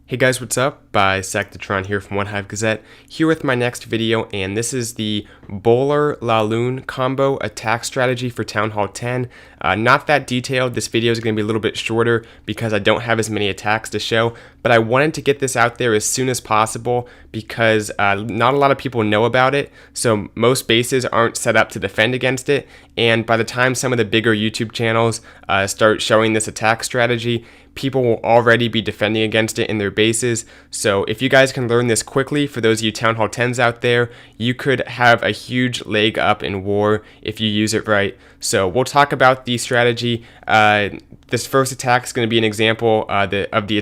Hey guys, what's up? Bisectatron here from OneHive Gazette, here with my next video, and this is the Bowler-LaLoon combo attack strategy for Town Hall 10. Not that detailed. This video is going to be a little bit shorter because I don't have as many attacks to show, but I wanted to get this out there as soon as possible because not a lot of people know about it, so most bases aren't set up to defend against it, and by the time some of the bigger YouTube channels start showing this attack strategy, people will already be defending against it in their bases. So if you guys can learn this quickly, for those of you Town Hall 10s out there, you could have a huge leg up in war if you use it right. So we'll talk about the strategy. This first attack is going to be an example of the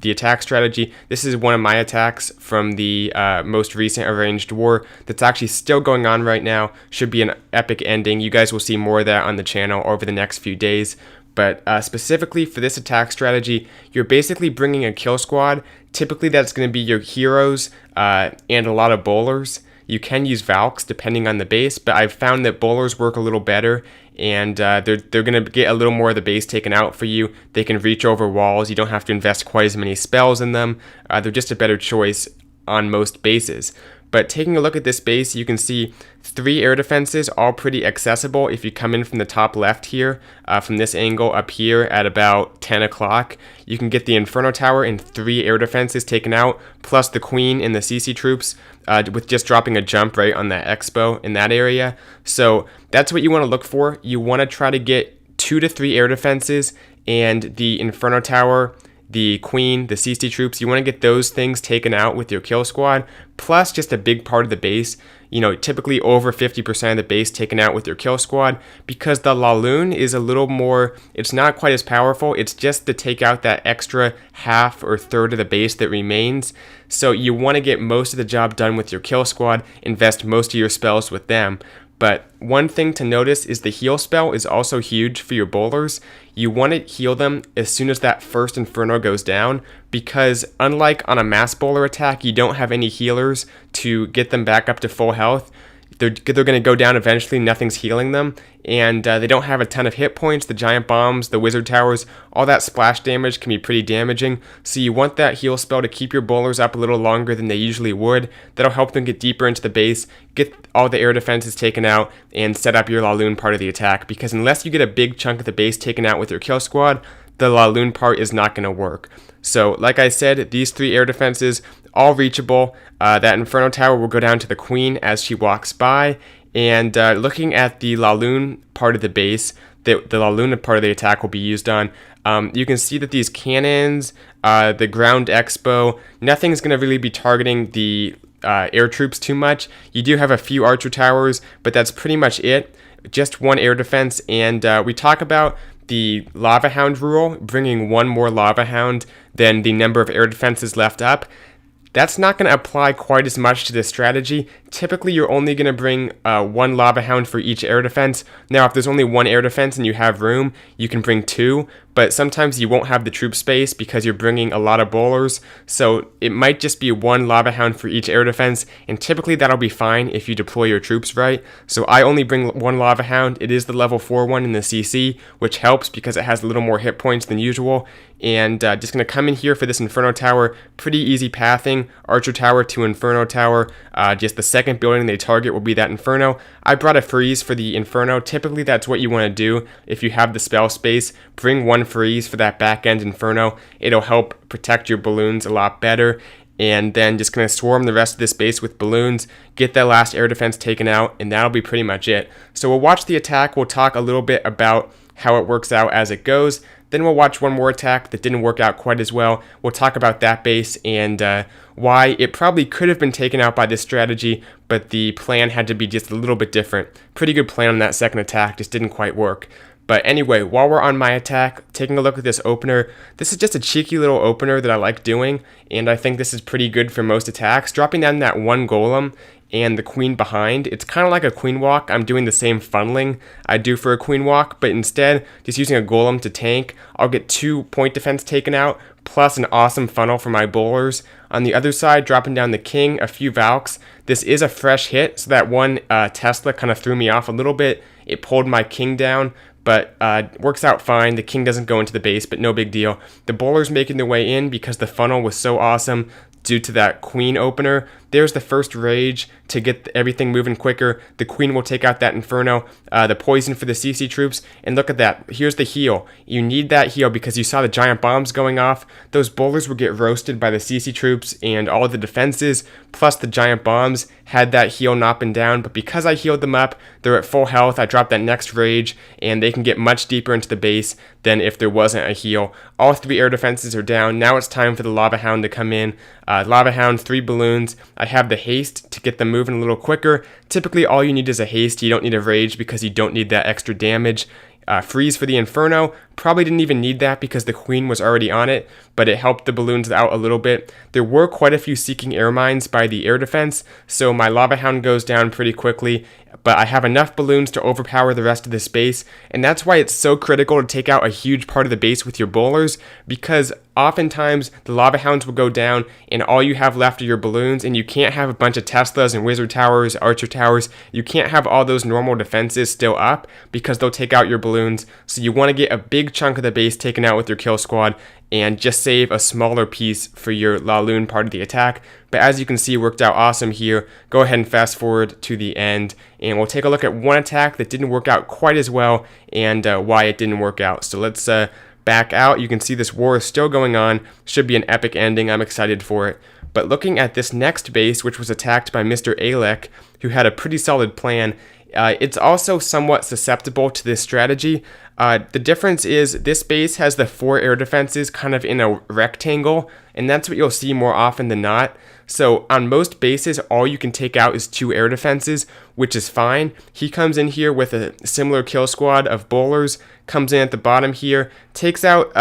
attack strategy. This is one of my attacks from the most recent arranged war that's actually still going on right now. Should be an epic ending. You guys will see more of that on the channel over the next few days. But specifically for this attack strategy, you're basically bringing a kill squad. Typically that's going to be your heroes and a lot of bowlers. You can use Valks depending on the base, but I've found that bowlers work a little better, and they're going to get a little more of the base taken out for you. They can reach over walls. You don't have to invest quite as many spells in them. They're just a better choice on most bases. But taking a look at this base, you can see 3 air defenses, all pretty accessible. If you come in from the top left here, from this angle up here at about 10 o'clock, you can get the Inferno Tower and 3 air defenses taken out, plus the Queen and the CC troops, with just dropping a jump right on that expo in that area. So that's what you want to look for. You want to try to get 2 to 3 air defenses and the Inferno Tower, the Queen, the CC troops. You want to get those things taken out with your kill squad, plus just a big part of the base, typically over 50% of the base taken out with your kill squad, because the LaLoon is a little more, it's not quite as powerful. It's just to take out that extra half or third of the base that remains. So you want to get most of the job done with your kill squad, invest most of your spells with them. But one thing to notice is the heal spell is also huge for your bowlers. You want to heal them as soon as that first Inferno goes down, because unlike on a mass bowler attack, you don't have any healers to get them back up to full health. They're going to go down eventually, nothing's healing them, and they don't have a ton of hit points. The giant bombs, the wizard towers, all that splash damage can be pretty damaging, so you want that heal spell to keep your bowlers up a little longer than they usually would. That'll help them get deeper into the base, get all the air defenses taken out, and set up your LaLoon part of the attack, because unless you get a big chunk of the base taken out with your kill squad, the LaLoon part is not going to work. So like I said, these 3 air defenses, all reachable. That Inferno Tower will go down to the Queen as she walks by. And looking at the LaLoon part of the base, the LaLoon part of the attack will be used on, you can see that these cannons, the ground expo, nothing's going to really be targeting the air troops too much. You do have a few archer towers, but that's pretty much it. Just 1 air defense, and we talk about the Lava Hound rule, bringing 1 more Lava Hound than the number of air defenses left up. That's not going to apply quite as much to this strategy. Typically, you're only going to bring 1 Lava Hound for each air defense. Now, if there's only 1 air defense and you have room, you can bring 2, but sometimes you won't have the troop space because you're bringing a lot of bowlers, so it might just be 1 Lava Hound for each air defense, and typically that'll be fine if you deploy your troops right. So I only bring 1 Lava Hound. It is the level 4 one in the CC, which helps because it has a little more hit points than usual, and just going to come in here for this Inferno Tower. Pretty easy pathing, Archer Tower to Inferno Tower. Just the second building they target will be that Inferno. I brought a freeze for the Inferno. Typically that's what you want to do if you have the spell space. Bring 1 freeze for that back end Inferno. It'll help protect your balloons a lot better. And then just going to swarm the rest of this base with balloons, get that last air defense taken out, and that'll be pretty much it. So we'll watch the attack. We'll talk a little bit about how it works out as it goes. Then we'll watch one more attack that didn't work out quite as well. We'll talk about that base and why it probably could have been taken out by this strategy, but the plan had to be just a little bit different. Pretty good plan on that second attack, just didn't quite work. But anyway, while we're on my attack, taking a look at this opener, this is just a cheeky little opener that I like doing, and I think this is pretty good for most attacks. Dropping down that 1 golem and the Queen behind, it's kind of like a Queen walk. I'm doing the same funneling I do for a Queen walk, but instead, just using a golem to tank, I'll get 2 point defense taken out, plus an awesome funnel for my bowlers. On the other side, dropping down the King, a few Valks. This is a fresh hit, so that 1 Tesla kind of threw me off a little bit. It pulled my King down, but works out fine. The king doesn't go into the base, but no big deal. The bowler's making their way in because the funnel was so awesome due to that queen opener. There's the first rage to get everything moving quicker. The queen will take out that inferno, the poison for the CC troops, and look at that. Here's the heal. You need that heal because you saw the giant bombs going off. Those bowlers would get roasted by the CC troops and all the defenses, plus the giant bombs had that heal not been down, but because I healed them up, they're at full health. I dropped that next rage, and they can get much deeper into the base than if there wasn't a heal. All 3 air defenses are down. Now it's time for the Lava Hound to come in. Lava Hound, 3 balloons. I have the haste to get them moving a little quicker. Typically, all you need is a haste. You don't need a rage because you don't need that extra damage. Freeze for the Inferno. Probably didn't even need that because the queen was already on it, but it helped the balloons out a little bit. There were quite a few seeking air mines by the air defense, so my Lava Hound goes down pretty quickly, but I have enough balloons to overpower the rest of the base, and that's why it's so critical to take out a huge part of the base with your bowlers, because oftentimes the Lava Hounds will go down and all you have left are your balloons, and you can't have a bunch of Teslas and Wizard Towers, Archer Towers. You can't have all those normal defenses still up because they'll take out your balloons, so you want to get a big chunk of the base taken out with your kill squad and just save a smaller piece for your LaLoon part of the attack. But as you can see, worked out awesome here. Go ahead and fast forward to the end, and we'll take a look at one attack that didn't work out quite as well and why it didn't work out. So let's back out. You can see this war is still going on. Should be an epic ending. I'm excited for it. But looking at this next base, which was attacked by Mr. Alec, who had a pretty solid plan, it's also somewhat susceptible to this strategy. The difference is this base has the 4 air defenses kind of in a rectangle, and that's what you'll see more often than not. So on most bases, all you can take out is 2 air defenses, which is fine. He comes in here with a similar kill squad of bowlers, comes in at the bottom here, takes out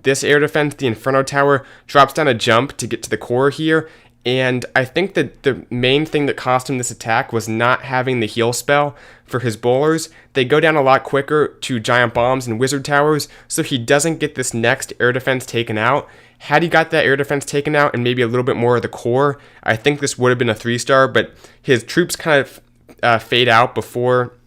this air defense, the Inferno Tower, drops down a jump to get to the core here. And I think that the main thing that cost him this attack was not having the heal spell for his bowlers. They go down a lot quicker to giant bombs and wizard towers, so he doesn't get this next air defense taken out. Had he got that air defense taken out and maybe a little bit more of the core, I think this would have been a 3-star, but his troops kind of fade out before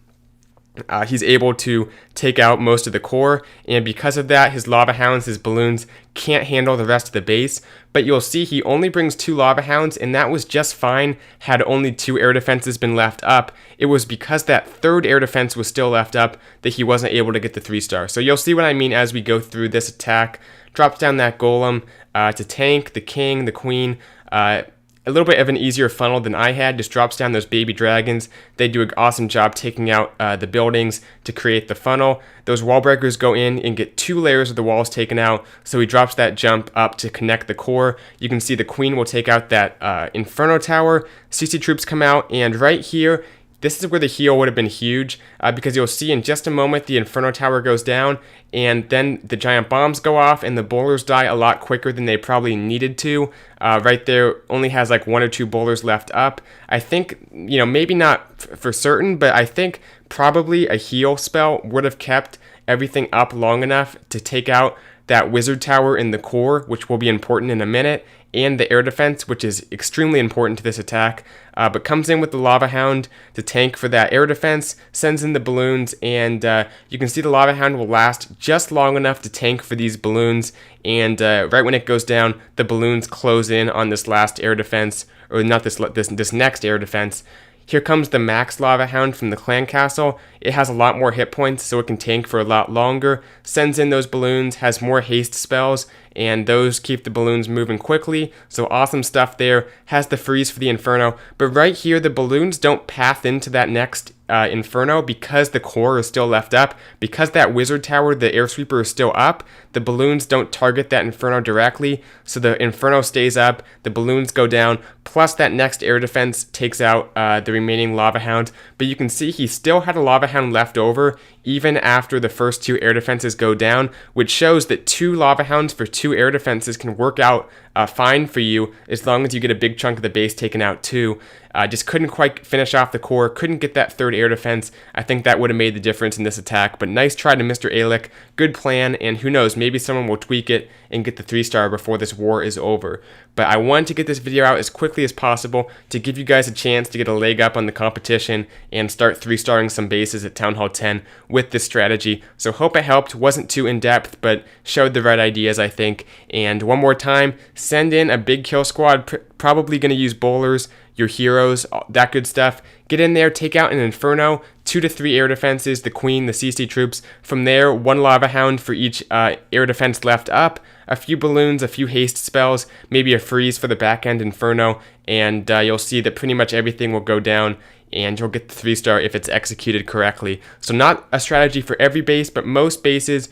he's able to take out most of the core, and because of that, his Lava Hounds, his balloons, can't handle the rest of the base. But you'll see he only brings 2 Lava Hounds, and that was just fine had only 2 air defenses been left up. It was because that 3rd air defense was still left up that he wasn't able to get the 3-star. So you'll see what I mean as we go through this attack. Drops down that golem to tank the king, the queen. A little bit of an easier funnel than I had, just drops down those baby dragons. They do an awesome job taking out the buildings to create the funnel. Those wall breakers go in and get 2 layers of the walls taken out, so he drops that jump up to connect the core. You can see the queen will take out that Inferno Tower. CC troops come out, and right here, this is where the heal would have been huge, because you'll see in just a moment the Inferno Tower goes down, and then the giant bombs go off, and the bowlers die a lot quicker than they probably needed to. Right there, only has like 1 or 2 bowlers left up. I think, maybe not for certain, but I think probably a heal spell would have kept everything up long enough to take out that wizard tower in the core, which will be important in a minute, and the air defense, which is extremely important to this attack, but comes in with the Lava Hound to tank for that air defense, sends in the balloons, and you can see the Lava Hound will last just long enough to tank for these balloons, and right when it goes down, the balloons close in on this last air defense, or not this next air defense. Here comes the Max Lava Hound from the Clan Castle. It has a lot more hit points, so it can tank for a lot longer. Sends in those balloons, has more haste spells, and those keep the balloons moving quickly. So awesome stuff there. Has the freeze for the Inferno. But right here, the balloons don't path into that next Inferno because the core is still left up. Because that Wizard Tower, the Air Sweeper, is still up, the balloons don't target that Inferno directly. So the Inferno stays up, the balloons go down, plus that next air defense takes out the remaining Lava Hound. But you can see he still had a Lava Hound left over even after the first 2 air defenses go down, which shows that 2 Lava Hounds for 2 air defenses can work out fine for you as long as you get a big chunk of the base taken out too. Just couldn't quite finish off the core, couldn't get that third air defense. I think that would have made the difference in this attack, but nice try to Mr. Alick. Good plan, and who knows, maybe someone will tweak it and get the 3-star before this war is over. But I wanted to get this video out as quickly as possible to give you guys a chance to get a leg up on the competition and start 3-starring some bases at Town Hall 10 with this strategy. So hope it helped. Wasn't too in-depth, but showed the right ideas, I think. And one more time, send in a big kill squad, probably going to use bowlers, your heroes, that good stuff. Get in there, take out an Inferno, 2 to 3 air defenses, the Queen, the CC troops. From there, 1 Lava Hound for each air defense left up, a few balloons, a few haste spells, maybe a freeze for the back end Inferno, and you'll see that pretty much everything will go down, and you'll get the 3-star if it's executed correctly. So not a strategy for every base, but most bases,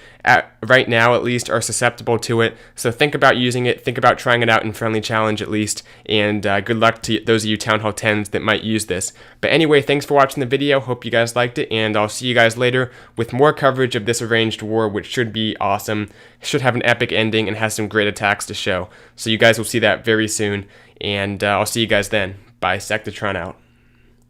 right now at least, are susceptible to it. So think about using it, think about trying it out in Friendly Challenge at least, and good luck to those of you Town Hall 10s that might use this. But anyway, thanks for watching the video, hope you guys liked it, and I'll see you guys later with more coverage of this arranged war, which should be awesome, should have an epic ending, and has some great attacks to show. So you guys will see that very soon, and I'll see you guys then. Bye, Sectatron out.